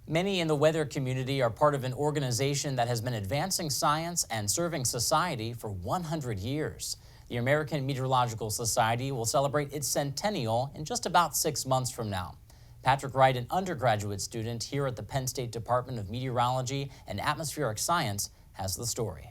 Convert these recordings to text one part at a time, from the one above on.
Many in the weather community are part of an organization that has been advancing science and serving society for 100 years. The American Meteorological Society will celebrate its centennial in just about 6 months from now. Patrick Wright, an undergraduate student here at the Penn State Department of Meteorology and Atmospheric Science, has the story.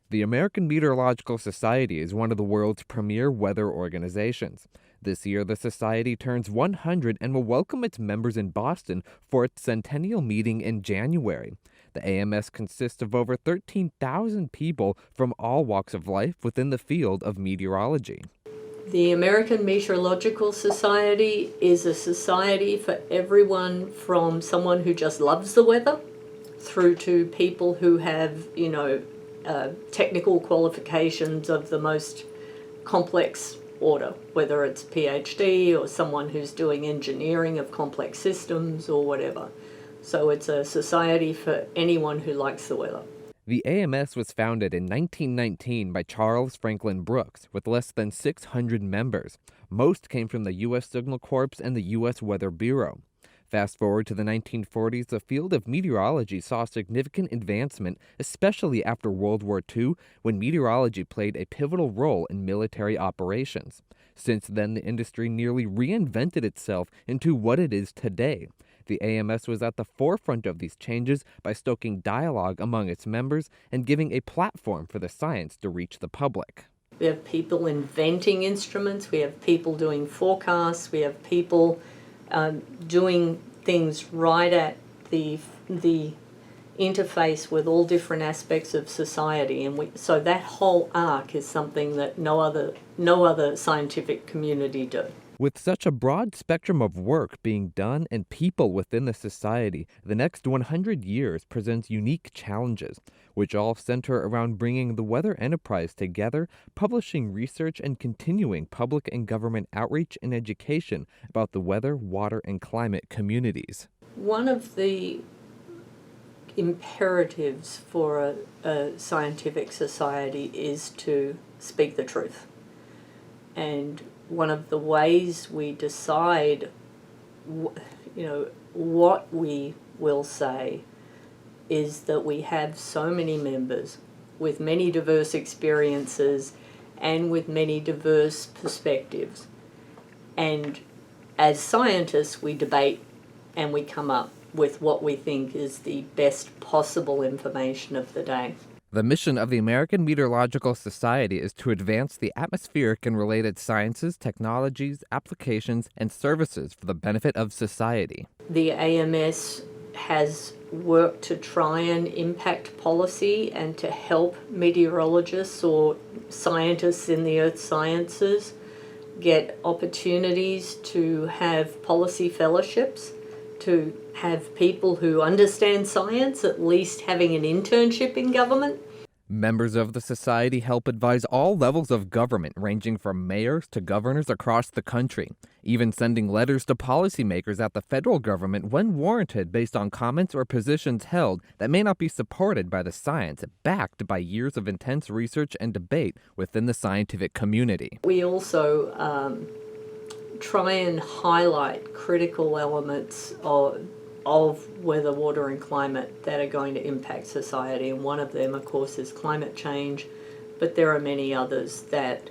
The American Meteorological Society is one of the world's premier weather organizations. This year, the Society turns 100 and will welcome its members in Boston for its centennial meeting in January. The AMS consists of over 13,000 people from all walks of life within the field of meteorology. The American Meteorological Society is a society for everyone from someone who just loves the weather through to people who have, technical qualifications of the most complex order, whether it's PhD or someone who's doing engineering of complex systems or whatever. So it's a society for anyone who likes the weather. The AMS was founded in 1919 by Charles Franklin Brooks with less than 600 members. Most came from the U.S. Signal Corps and the U.S. Weather Bureau. Fast forward to the 1940s, the field of meteorology saw significant advancement, especially after World War II, when meteorology played a pivotal role in military operations. Since then, the industry nearly reinvented itself into what it is today. The AMS was at the forefront of these changes by stoking dialogue among its members and giving a platform for the science to reach the public. We have people inventing instruments, we have people doing forecasts, we have people doing things right at the interface with all different aspects of society, and so that whole arc is something that no other scientific community do. With such a broad spectrum of work being done and people within the society, the next 100 years presents unique challenges, which all center around bringing the weather enterprise together, publishing research, and continuing public and government outreach and education about the weather, water, and climate communities. One of the imperatives for a scientific society is to speak the truth. And one of the ways we decide, what we will say is that we have so many members with many diverse experiences and with many diverse perspectives. And as scientists, we debate and we come up with what we think is the best possible information of the day. The mission of the American Meteorological Society is to advance the atmospheric and related sciences, technologies, applications, and services for the benefit of society. The AMS has worked to try and impact policy and to help meteorologists or scientists in the earth sciences get opportunities to have policy fellowships, to have people who understand science at least having an internship in government. Members of the society help advise all levels of government, ranging from mayors to governors across the country, even sending letters to policymakers at the federal government when warranted based on comments or positions held that may not be supported by the science, backed by years of intense research and debate within the scientific community. We also try and highlight critical elements of weather, water, and climate that are going to impact society. And one of them, of course, is climate change, but there are many others that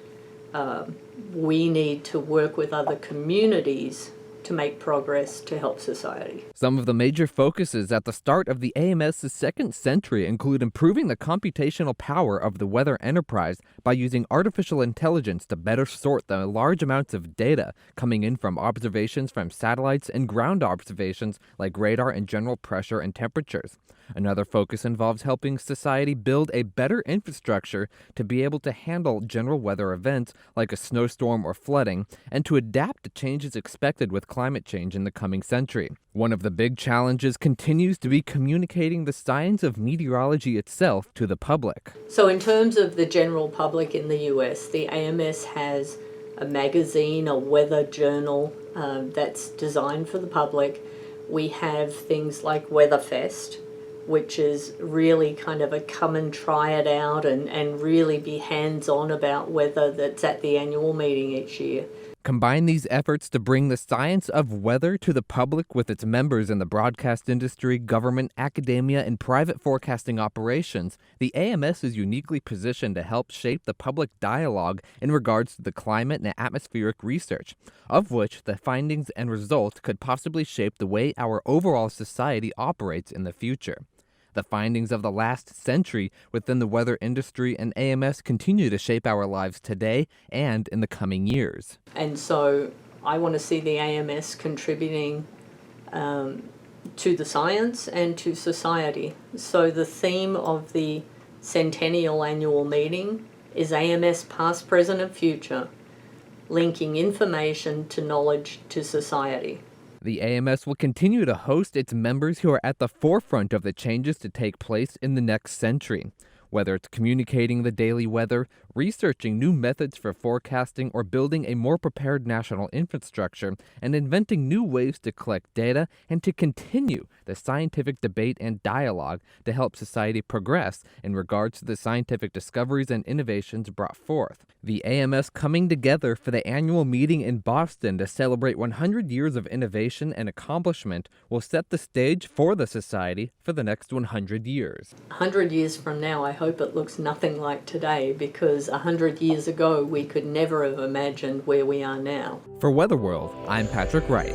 we need to work with other communities to make progress to help society. Some of the major focuses at the start of the AMS's second century include improving the computational power of the weather enterprise by using artificial intelligence to better sort the large amounts of data coming in from observations from satellites and ground observations like radar and general pressure and temperatures. Another focus involves helping society build a better infrastructure to be able to handle general weather events like a snowstorm or flooding, and to adapt to changes expected with climate change in the coming century. One of the big challenges continues to be communicating the science of meteorology itself to the public. So in terms of the general public in the US, the AMS has a magazine, a weather journal that's designed for the public. We have things like WeatherFest, which is really kind of a come and try it out and really be hands-on about weather, that's at the annual meeting each year. Combine these efforts to bring the science of weather to the public with its members in the broadcast industry, government, academia, and private forecasting operations, the AMS is uniquely positioned to help shape the public dialogue in regards to the climate and atmospheric research, of which the findings and results could possibly shape the way our overall society operates in the future. The findings of the last century within the weather industry and AMS continue to shape our lives today and in the coming years. And so I want to see the AMS contributing to the science and to society. So the theme of the centennial annual meeting is AMS past, present and future, linking information to knowledge to society. The AMS will continue to host its members who are at the forefront of the changes to take place in the next century. Whether it's communicating the daily weather, researching new methods for forecasting, or building a more prepared national infrastructure, and inventing new ways to collect data and to continue the scientific debate and dialogue to help society progress in regards to the scientific discoveries and innovations brought forth. The AMS coming together for the annual meeting in Boston to celebrate 100 years of innovation and accomplishment will set the stage for the society for the next 100 years. 100 years from now, I hope it looks nothing like today, because 100 years ago we could never have imagined where we are now. For Weather World, I'm Patrick Wright.